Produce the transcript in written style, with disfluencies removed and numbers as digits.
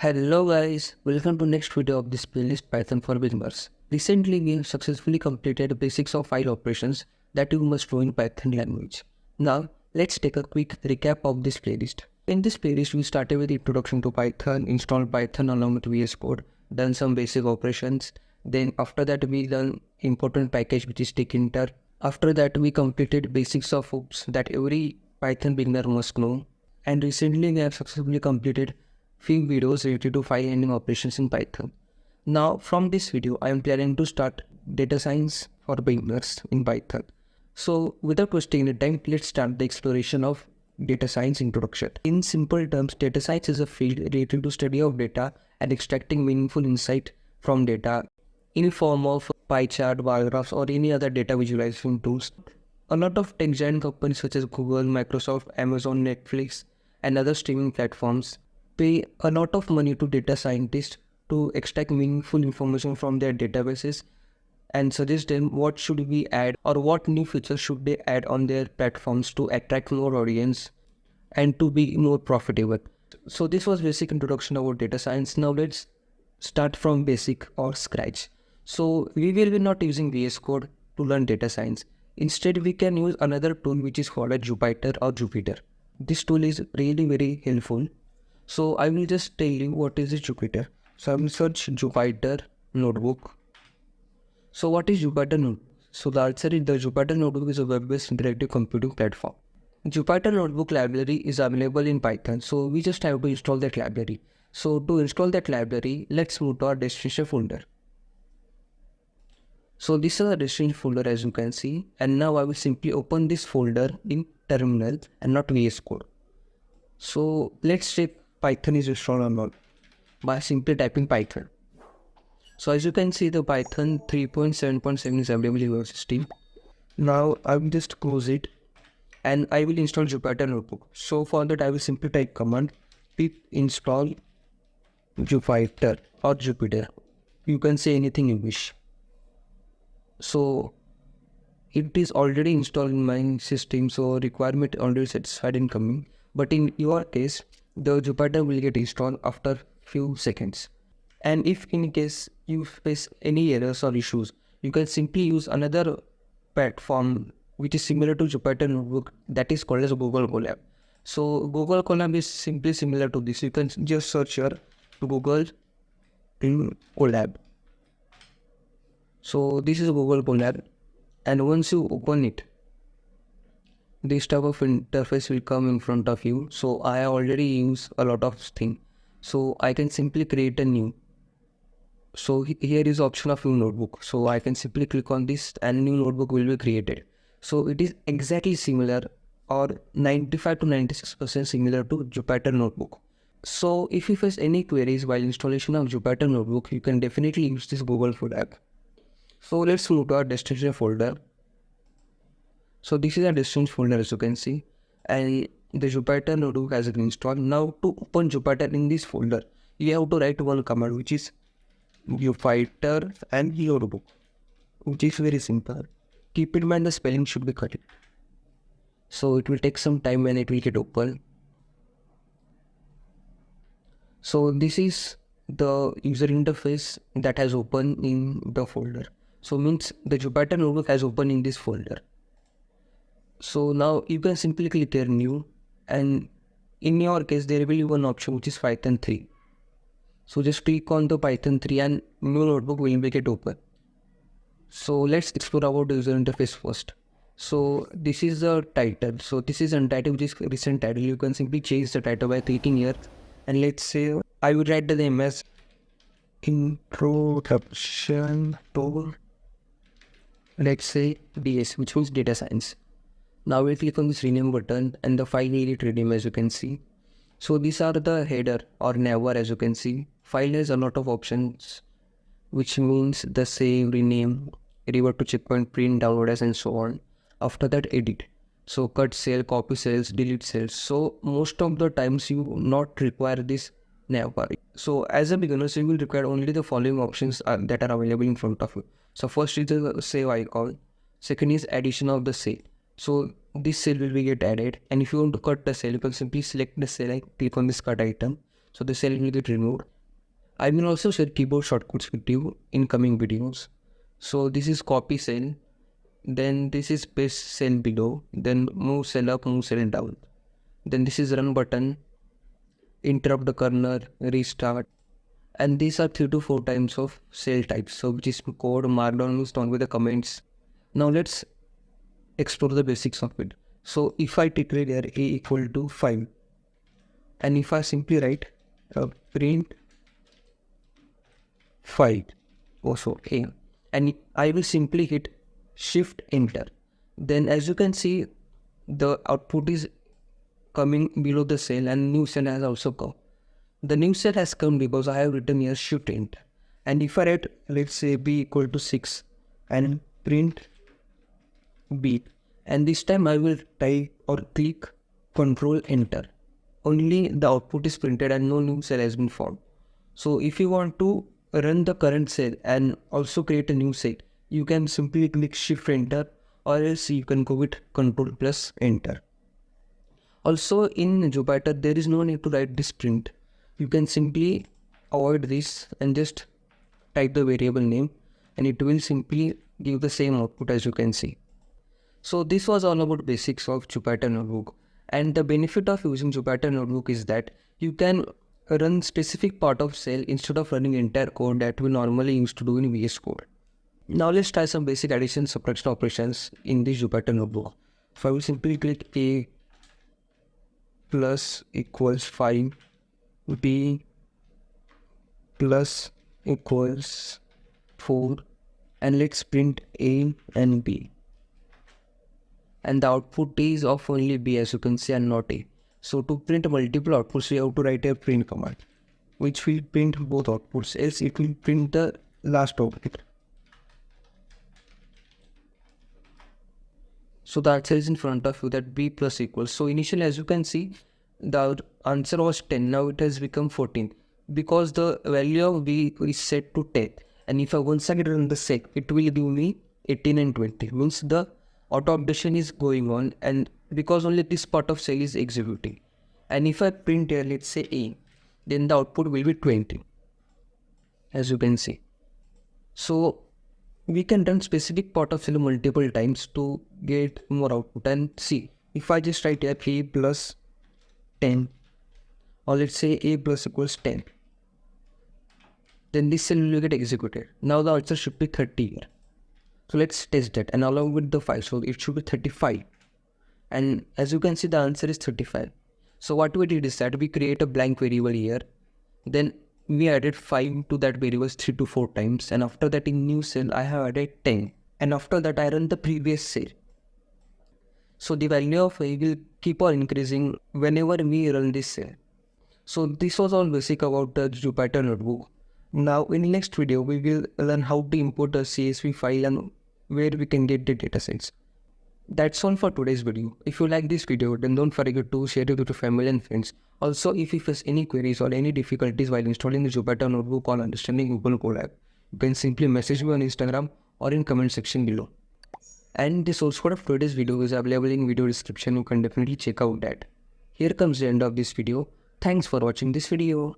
Hello guys, welcome to next video of this playlist Python for Beginners. Recently we have successfully completed the basics of file operations that you must know in Python language. Now let's take a quick recap of this playlist. In this playlist we started with introduction to Python, installed Python along with VS Code, done some basic operations. Then after that we done important package which is tkinter. After that we completed basics of hooks that every Python beginner must know. And recently we have successfully completed few videos related to file handling operations in Python. Now from this video I am planning to start data science for beginners in Python. So without wasting any time, let's start the exploration of data science introduction. In simple terms, data science is a field related to study of data and extracting meaningful insight from data in form of pie chart, bar graphs or any other data visualization tools. A lot of tech giant companies such as Google, Microsoft, Amazon, Netflix and other streaming platforms pay a lot of money to data scientists to extract meaningful information from their databases and suggest them what should we add or what new features should they add on their platforms to attract more audience and to be more profitable. So this was basic introduction about data science. Now let's start from basic or scratch. So we will be not using VS Code to learn data science. Instead, we can use another tool which is called a Jupyter or Jupyter. This tool is really very helpful. So I will just tell you what is a Jupyter. So I will search Jupyter Notebook. So what is Jupyter Notebook? So the answer is the Jupyter Notebook is a web-based interactive computing platform. Jupyter Notebook library is available in Python. So we just have to install that library. So to install that library, let's move to our destination folder. So this is a destination folder as you can see. And now I will simply open this folder in terminal and not VS Code. So let's check Python is installed or not by simply typing Python. So as you can see, the Python 3.7.7 is available in your system. Now I will just close it and I will install Jupyter Notebook. So for that I will simply type command pip install Jupyter or Jupyter. You can say anything you wish. So it is already installed in my system, so requirement already satisfied and coming. But in your case, the Jupyter will get installed after few seconds. And if in case you face any errors or issues, you can simply use another platform which is similar to Jupyter Notebook, that is called as Google Colab. So Google Colab is simply similar to this. You can just search here Google Colab. So this is Google Colab, and once you open it, this type of interface will come in front of you. So I already use a lot of things, so I can simply create a new. So here is option of new notebook. So I can simply click on this and new notebook will be created. So it is exactly similar or 95 to 96% similar to Jupyter Notebook. So if you face any queries while installation of Jupyter Notebook, you can definitely use this Google Colab. So let's move to our destination folder. So this is our destination folder as you can see, and the Jupyter Notebook has been installed. Now to open Jupyter in this folder, you have to write one command which is Jupyter and Notebook, which is very simple. Keep in mind the spelling should be correct. So it will take some time when it will get open. So this is the user interface that has opened in the folder. So means the Jupyter Notebook has opened in this folder. So now you can simply click here new, and in your case there will be one option which is Python 3. So just click on the Python 3 and new notebook will make it open. So let's explore about the user interface first. So this is the title. So this is untitled, which is recent title. You can simply change the title by clicking here, and let's say I would write the name as introduction to, let's say, DS, which means data science. Now we'll click on this rename button and the file will get rename as you can see. So these are the header or navbar as you can see. File has a lot of options, which means the save, rename, revert to checkpoint, print, download as and so on. After that edit. So cut cell, copy cells, delete cells. So most of the times you not require this navbar. So as a beginner, you will require only the following options that are available in front of you. So first is the save icon. Second is addition of the cell. So this cell will be get added, and if you want to cut the cell, you can simply select the cell and click on this cut item. So the cell will get removed. I will also share keyboard shortcuts with you in coming videos. So this is copy cell, then this is paste cell below, then move cell up, move cell down. Then this is run button, interrupt the kernel, restart. And these are 3 to 4 times of cell types. So which is code, markdown is done with the comments. Now let's explore the basics of it. So if I declare here a equal to 5, and if I simply write print 5, also a, and I will simply hit shift enter, then as you can see the output is coming below the cell and new cell has also come. The new cell has come because I have written here shift enter. And if I write, let's say b equal to 6 and print b, and this time I will type or click control enter, only the output is printed and no new cell has been formed. So if you want to run the current cell and also create a new cell, you can simply click shift enter, or else you can go with control plus enter. Also in Jupyter there is no need to write this print. You can simply avoid this and just type the variable name, and it will simply give the same output as you can see. So this was all about basics of Jupyter Notebook, and the benefit of using Jupyter Notebook is that you can run specific part of cell instead of running entire code that we normally used to do in VS Code. Now let's try some basic addition subtraction operations in this Jupyter Notebook. So I will simply click a plus equals 5, b plus equals 4, and let's print a and b. And the output is of only b, as you can see, and not a. So to print multiple outputs, we have to write a print command, which will print both outputs, else it will print the last output. So the answer is in front of you, that b plus equals. So initially, as you can see, the answer was 10. Now it has become 14 because the value of b is set to 10. And if I once again run the sec, it will give me 18 and 20. Means the auto updation is going on, and because only this part of cell is executing. And if I print here, let's say a, then the output will be 20, as you can see. So we can run specific part of cell multiple times to get more output. And see, if I just write here a plus 10, or let's say a plus equals 10, then this cell will get executed. Now the answer should be 30 here. So let's test that, and along with the 5, so it should be 35. And as you can see, the answer is 35. So what we did is that we create a blank variable here, then we added 5 to that variable 3 to 4 times, and after that in new cell I have added 10, and after that I run the previous cell. So the value of a will keep on increasing whenever we run this cell. So this was all basic about the Jupyter Notebook. Now in the next video we will learn how to import a CSV file and where we can get the datasets. That's all for today's video. If you like this video, then don't forget to share it with your family and friends. Also, if you face any queries or any difficulties while installing the Jupyter Notebook or understanding Google Colab, you can simply message me on Instagram or in comment section below. And the source code of today's video is available in video description. You can definitely check out that. Here comes the end of this video. Thanks for watching this video.